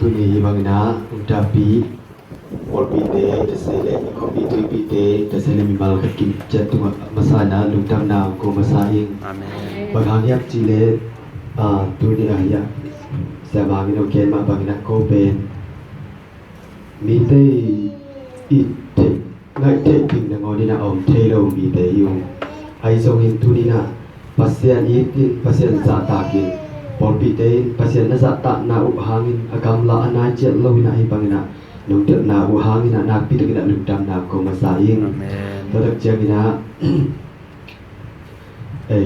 tu ni bangna tapi or pite tesele kopi tu pite tesele mimal kakin jatu masana lungtam na ko masaing amen baghangyap chile tu ni aya sa bangino ken ma bangna ko ben mi te i te ngai te ping na ngodi na om te lo mi te yu ai song hin tu ni na pasien i tin pasien za ta kin por pi te pasien na za ta na u hangin agam la anai jet lo na hi bangna nung te na u hangin na pi te na lung tam na ko ma sa ing amen ta dak jeng na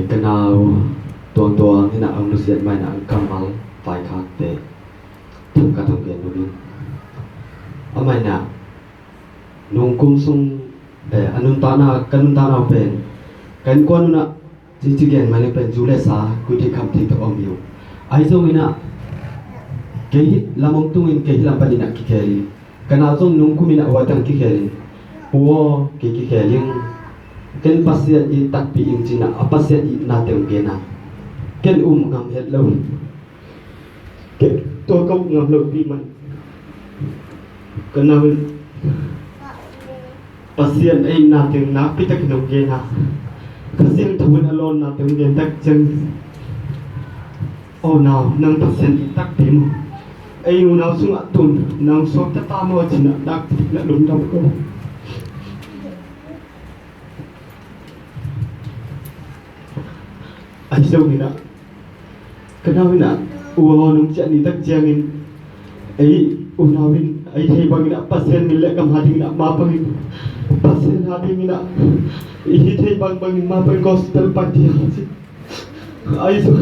kanao tuang ni na ang nu siat mai na kamal tai khak te thum ka thum gen nu amai na nung kum sung anun ta na pen kan kon na chi gen mai pen jule sa ku ti kham thi to om yu ai zo ina ke lamong tungin ke lam palina ki kheli kana zong nung kumina watang ki kheli wo ke ki kheling ken pasien I tak pi ing china apasien I na tem ke na ken ngam het lo ke to ko ngam lo pi man kana pasien ai na tem na pi tak no ke na pasien thun alon na tem gen tak chang oh now nang pasien I tak pi mo ai u nào sung atun nang so ta ta mo china dak la lum dam ko ai so ni na kana na uo nung cha ni tak chiang in ai u nào win ai thei bang na pasien mi le kam hading na ma pang pasien hading na I thei bang ma pang gospel party ai so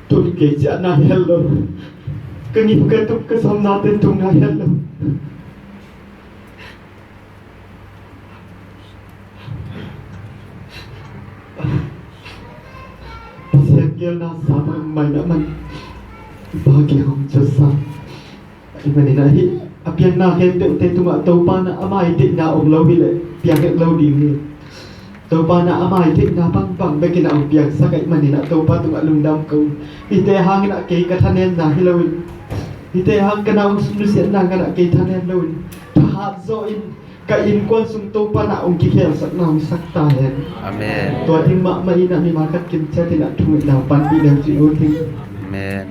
tôi kể chuyện này hello cái nhịp cái tục cái xong ra tên tung này hello sẽ kia là sao mà mày đã mình ba kia không cho sao anh mình này apian na hết được tên tung ạ tàu pa na amai định na ông lâu bị lệ piang cái lâu đi nghe tàu pa na amai thích na bang bang bên kia na ông piang sa cái mình na tàu pa tung ạ lung đam câu ite hang na ke kathanen na hilawin ite hang kana nusian na ngana ke thanen lawin thahat zo in ka in kwan sung to pa na ong ki khel sak na ong sak ta hen amen to ting ma mai na mi ma kat kim cha tin na thu na pan pi dem chi o ting amen